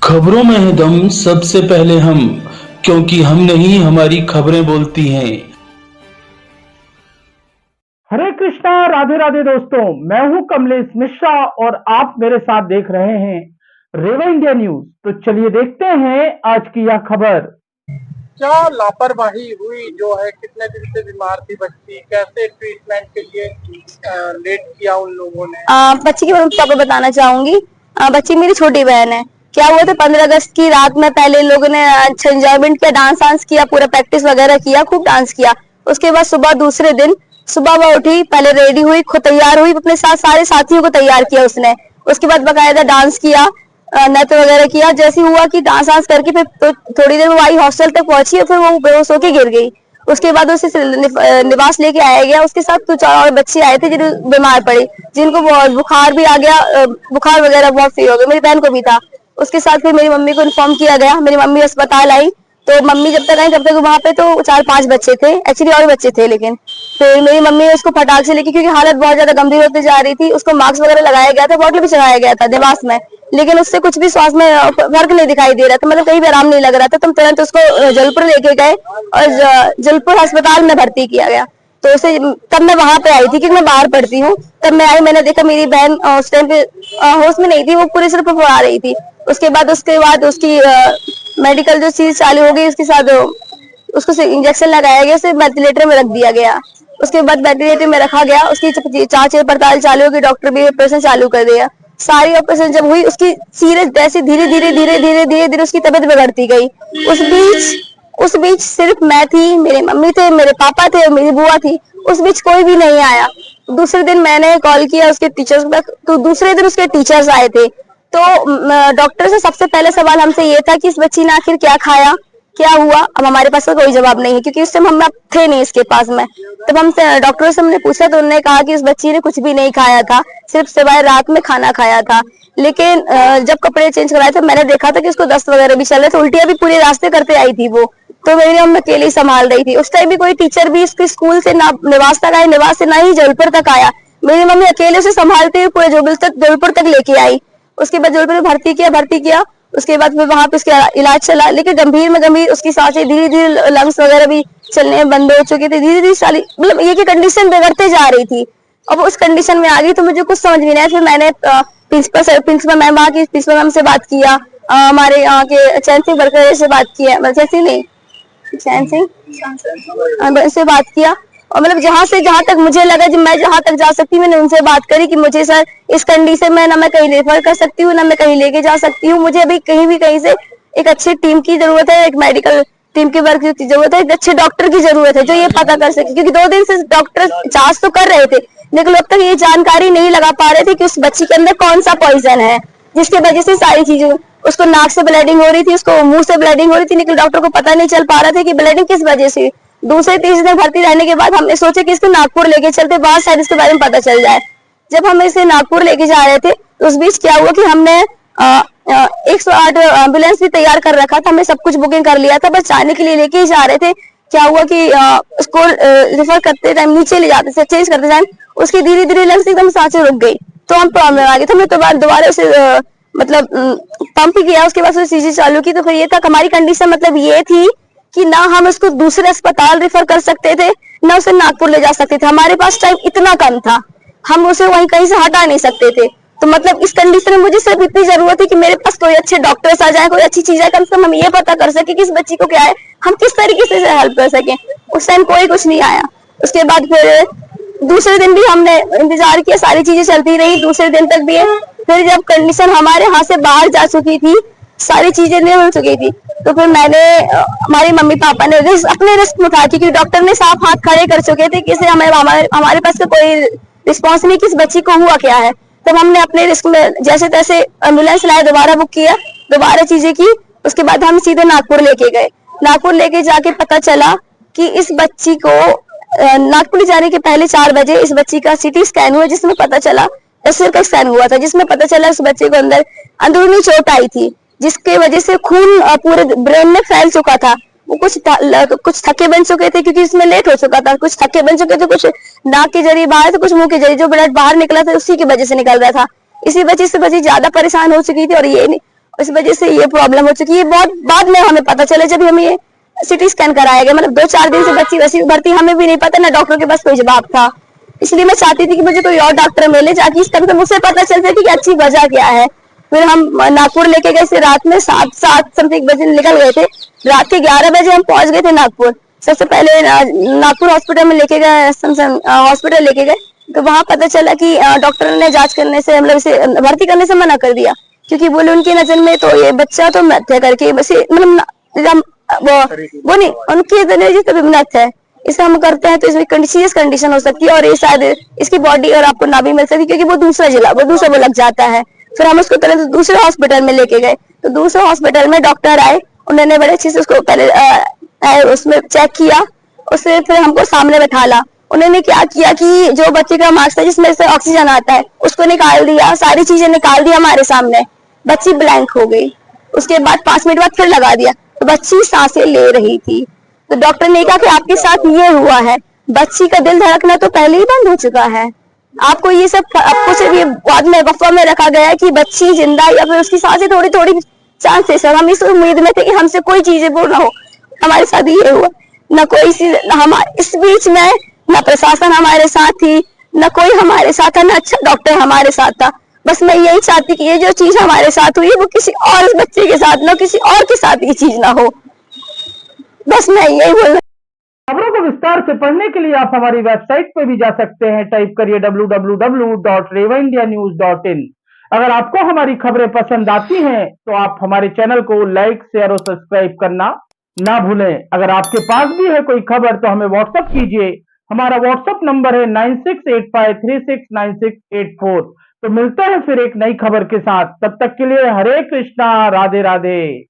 खबरों में है दम सबसे पहले हम, क्योंकि हम नहीं हमारी खबरें बोलती हैं। हरे कृष्णा, राधे राधे दोस्तों। मैं हूं कमलेश मिश्रा और आप मेरे साथ देख रहे हैं रेवा इंडिया न्यूज। तो चलिए देखते हैं आज की यह खबर। क्या लापरवाही हुई जो है, कितने दिन से बीमार थी बच्ची, कैसे ट्रीटमेंट के लिए लेट किया उन लोगों ने? बच्ची की मैं आपको बताना चाहूंगी। बच्ची मेरी छोटी बहन है। क्या हुआ था 15 अगस्त की रात में, पहले लोगों ने अच्छा एंजॉयमेंट किया, डांस वांस किया, पूरा प्रैक्टिस वगैरह किया, खूब डांस किया। उसके बाद सुबह दूसरे दिन सुबह वो उठी, पहले रेडी हुई, खुद तैयार हुई, अपने साथ सारे साथियों को तैयार किया उसने। उसके बाद बकायदा डांस किया, नृत्य वगैरह किया। जैसे हुआ कि डांस वांस करके फिर तो थोड़ी देर वो आई, हॉस्टल तक पहुंची और फिर वो बेहोश होकर गिर गई। उसके बाद उसे निवास लेके आया गया। उसके साथ कुछ और बच्चे आए थे जिन्हें बीमार पड़े, जिनको बुखार भी आ गया, बुखार वगैरह बहुत फ्री हो गए। मेरी बहन को भी था। उसके साथ फिर मेरी मम्मी को इन्फॉर्म किया गया। मेरी मम्मी अस्पताल आई, तो मम्मी जब तक आई तब तक वहां पे तो 4-5 बच्चे थे, एक्चुअली और बच्चे थे। लेकिन फिर मेरी मम्मी ने उसको फटाक से लेके, क्योंकि हालत बहुत ज्यादा गंभीर होती जा रही थी, उसको मास्क वगैरह लगाया गया था, बॉटल भी चढ़ाया गया था निवास में, लेकिन उससे कुछ भी श्वास में फर्क नहीं दिखाई दे रहा था, मतलब कहीं भी आराम नहीं लग रहा था। तो हम तुरंत उसको जलपुर लेके गए और जलपुर अस्पताल में भर्ती किया गया। तो उसे तब मैं वहां पे आई थी, क्योंकि मैं बाहर पढ़ती हूँ। तब मैं आई, मैंने देखा मेरी बहन उस टाइम पे होश में नहीं थी, वो पूरी सिर्फ फुफा रही थी। उसके बाद उसकी मेडिकल जो चीज चालू हो गई, उसके साथ उसको इंजेक्शन लगाया गया, उसे वेंटिलेटर में रख दिया गया। उसके बाद वेंटिलेटर में रखा गया, उसकी जांच पड़ताल चालू होगी, डॉक्टर भी ऑपरेशन चालू कर दिया। सारी ऑपरेशन जब हुई, उसकी सीरियस जैसे धीरे धीरे धीरे धीरे धीरे धीरे उसकी तबीयत बिगड़ती गई। उस बीच सिर्फ मैं थी, मेरे मम्मी थे, मेरे पापा थे और मेरी बुआ थी। उस बीच कोई भी नहीं आया। दूसरे दिन मैंने कॉल किया उसके टीचर्स तक, तो दूसरे दिन उसके टीचर्स आए थे। तो डॉक्टर से सबसे पहले सवाल हमसे ये था कि इस बच्ची ने आखिर क्या खाया, क्या हुआ। अब हमारे पास कोई जवाब नहीं है, क्योंकि उस टाइम हम थे नहीं इसके पास में। तब हमसे डॉक्टर से हमने पूछा, तो उन्होंने कहा कि इस बच्ची ने कुछ भी नहीं खाया था, सिर्फ सिवाय रात में खाना खाया था। लेकिन जब कपड़े चेंज कराए थे, मैंने देखा था कि उसको दस्त वगैरह भी चल रहे थे, उल्टियां भी पूरे रास्ते करते आई थी वो। तो मेरी मम्मी अकेली संभाल रही थी। उस टाइम भी कोई टीचर भी इसके स्कूल से ना निवास तक आया, निवास से ना ही जबलपुर तक आया। मेरी मम्मी अकेले उसे संभालते हुए पूरे जबलपुर तक लेके आई। उसके बाद जबलपुर में भर्ती किया। उसके बाद फिर वहां पे उसका इलाज चला, लेकिन गंभीर में गंभीर उसकी सांसें धीरे धीरे, लंग्स वगैरह भी चलने बंद हो चुके थे, धीरे धीरे सारी मतलब ये की कंडीशन बिगड़ते जा रही थी। अब उस कंडीशन में आ गई तो मुझे कुछ समझ में नहीं आया। फिर मैंने प्रिंसिपल मैम, वहाँ की प्रिंसिपल मैम से बात किया, हमारे यहाँ के चैन सिंह वर्कर से बात किया, जैसे नहीं चैन सिंह से बात किया। और मतलब जहां तक मुझे लगा, जब मैं जहां तक जा सकती हूँ, मैंने उनसे बात करी कि मुझे सर इस कंडीशन में ना मैं कहीं रेफर कर सकती हूँ, ना मैं कहीं लेके जा सकती हूँ। मुझे अभी कहीं से एक अच्छी टीम की जरूरत है, एक मेडिकल टीम के वर्क की जरूरत है, एक अच्छे डॉक्टर की जरूरत है जो ये पता कर सके। क्योंकि 2 दिन से डॉक्टर जांच तो कर रहे थे, लेकिन अब तक ये जानकारी नहीं लगा पा रहे थे कि उस बच्ची के अंदर कौन सा पॉइजन है, जिसकी वजह से सारी चीजें, उसको नाक से ब्लीडिंग हो रही थी, उसको मुंह से ब्लीडिंग हो रही थी, लेकिन डॉक्टर को पता नहीं चल पा रहा था कि ब्लीडिंग किस वजह से। दूसरे तीसरे दिन भर्ती रहने के बाद हमने सोचा कि इसको नागपुर लेके चलते, वहां शायद इसके बारे में पता चल जाए। जब हम इसे नागपुर लेके जा रहे थे, तो उस बीच क्या हुआ कि हमने 108 एम्बुलेंस भी तैयार कर रखा था, हमने सब कुछ बुकिंग कर लिया था, बस जाने के लिए लेके ही जा रहे थे। क्या हुआ कि उसको रेफर करते टाइम, नीचे ले जाते थे, चेंज करते टाइम उसकी धीरे धीरे लंग्स एकदम सांसें रुक गई। तो हम प्रॉब्लम आ गई, तो हमने दोबारा उसे मतलब पंप किया। उसके बाद चीजें चालू की। तो फिर ये था हमारी कंडीशन, मतलब ये थी कि ना हम उसको दूसरे अस्पताल रेफर कर सकते थे, ना उसे नागपुर ले जा सकते थे। हमारे पास टाइम इतना कम था, हम उसे वहीं कहीं से हटा नहीं सकते थे। तो मतलब इस कंडीशन में मुझे सिर्फ इतनी जरूरत है कि मेरे पास कोई अच्छे डॉक्टर्स आ जाए, कोई अच्छी चीज है, कम से कम हम ये पता कर सके कि इस बच्ची को क्या है, हम किस तरीके से हेल्प कर सके। उस टाइम कोई कुछ नहीं आया। उसके बाद फिर दूसरे दिन भी हमने इंतजार किया, सारी चीजें चलती रही, दूसरे दिन तक भी। फिर जब कंडीशन हमारे हाथ से बाहर जा चुकी थी, सारी चीजें नहीं हो चुकी थी, तो फिर मैंने हमारे मम्मी पापा ने अपने रिस्क में उठा, क्योंकि डॉक्टर ने साफ हाथ खड़े कर चुके थे कि हमारे पास तो कोई रिस्पॉन्स नहीं, किस बच्ची को हुआ क्या है। तब हमने अपने रिस्क में जैसे तैसे एम्बुलेंस लाया, दोबारा बुक किया, दोबारा चीजें की। उसके बाद हम सीधे नागपुर लेके गए। नागपुर लेके जाके पता चला कि इस बच्ची को नागपुर जाने के पहले 4 बजे इस बच्ची का सीटी स्कैन हुआ, जिसमें पता चला, सिर का स्कैन हुआ था, जिसमें पता चला उस बच्चे को अंदर अंदरूनी चोट आई थी, जिसके वजह से खून पूरे ब्रेन में फैल चुका था। वो कुछ थक्के बन चुके थे, क्योंकि इसमें लेट हो चुका था, कुछ थक्के बन चुके थे, कुछ नाक के जरिए बाहर थे, कुछ मुंह के जरिए जो ब्लड बाहर निकला था उसी की वजह से निकल रहा था। इसी वजह से बच्ची ज्यादा परेशान हो चुकी थी। और ये नहीं, इस वजह से ये प्रॉब्लम हो चुकी है। बहुत बाद में हमें पता चला जब हमें ये सिटी स्कैन कराया गया, मतलब 2-4 दिन से बच्ची वैसी भर्ती, हमें भी नहीं पता, ना डॉक्टर के पास कोई जवाब था। इसलिए मैं चाहती थी कि मुझे कोई और डॉक्टर मिले ताकि इसका भी मुझसे पता चल सके कि अच्छी वजह क्या है। फिर हम नागपुर लेके गए से रात में 7 समथिंग बजे निकल गए थे। रात के 11 बजे हम पहुंच गए थे नागपुर। सबसे पहले नागपुर हॉस्पिटल में लेके गए, हॉस्पिटल लेके गए, तो वहां पता चला कि डॉक्टर ने जांच करने से, मतलब इसे भर्ती करने से मना कर दिया, क्योंकि बोले उनकी नजर में तो ये बच्चा तो मृत है करके, बस मतलब वो नहीं, उनकी नजर तो मृत है, इसे हम करते हैं तो इसमें सीरियस कंडीशन हो सकती है और ये शायद इसकी बॉडी और आपको ना भी मिल सकती, क्योंकि वो दूसरा वो लग जाता है। फिर हम उसको तुरंत दूसरे हॉस्पिटल में लेके गए, तो दूसरे हॉस्पिटल में डॉक्टर आए, उन्होंने बड़े अच्छे से उसको पहले उसमें चेक किया, उससे फिर हमको सामने बैठाला। उन्होंने क्या किया कि जो बच्चे का मास्क है जिसमें से ऑक्सीजन आता है उसको निकाल दिया, सारी चीजें निकाल दी हमारे सामने, बच्ची ब्लैंक हो गई। उसके बाद 5 मिनट बाद फिर लगा दिया, तो बच्ची सांसें ले रही थी। तो डॉक्टर ने कहा कि आपके साथ ये हुआ है, बच्ची का दिल धड़कना तो पहले ही बंद हो चुका है, आपको ये सब, आपको सिर्फ ये बाद में अफवाह में रखा गया है कि बच्ची जिंदा या फिर उसकी सांसें थोड़ी थोड़ी चांसेस है। हम इस उम्मीद में थे कि हमसे कोई चीजें वो ना हो, हमारे साथ ये हुआ। न कोई हमारे इस बीच में न प्रशासन हमारे साथ थी, न कोई हमारे साथ था, न अच्छा डॉक्टर हमारे साथ था। बस मैं यही चाहती कि ये जो चीज हमारे साथ हुई वो किसी और बच्चे के साथ न किसी और के साथ ये चीज ना हो, बस मैं यही बोल। खबरों को विस्तार से पढ़ने के लिए आप हमारी वेबसाइट पे भी जा सकते हैं, टाइप करिए www.revaindianews.in। अगर आपको हमारी खबरें पसंद आती हैं तो आप हमारे चैनल को लाइक, शेयर और सब्सक्राइब करना ना भूलें। अगर आपके पास भी है कोई खबर तो हमें व्हाट्सएप कीजिए, हमारा व्हाट्सएप नंबर है 9685369684। तो मिलते हैं फिर एक नई खबर के साथ, तब तक के लिए हरे कृष्णा, राधे राधे।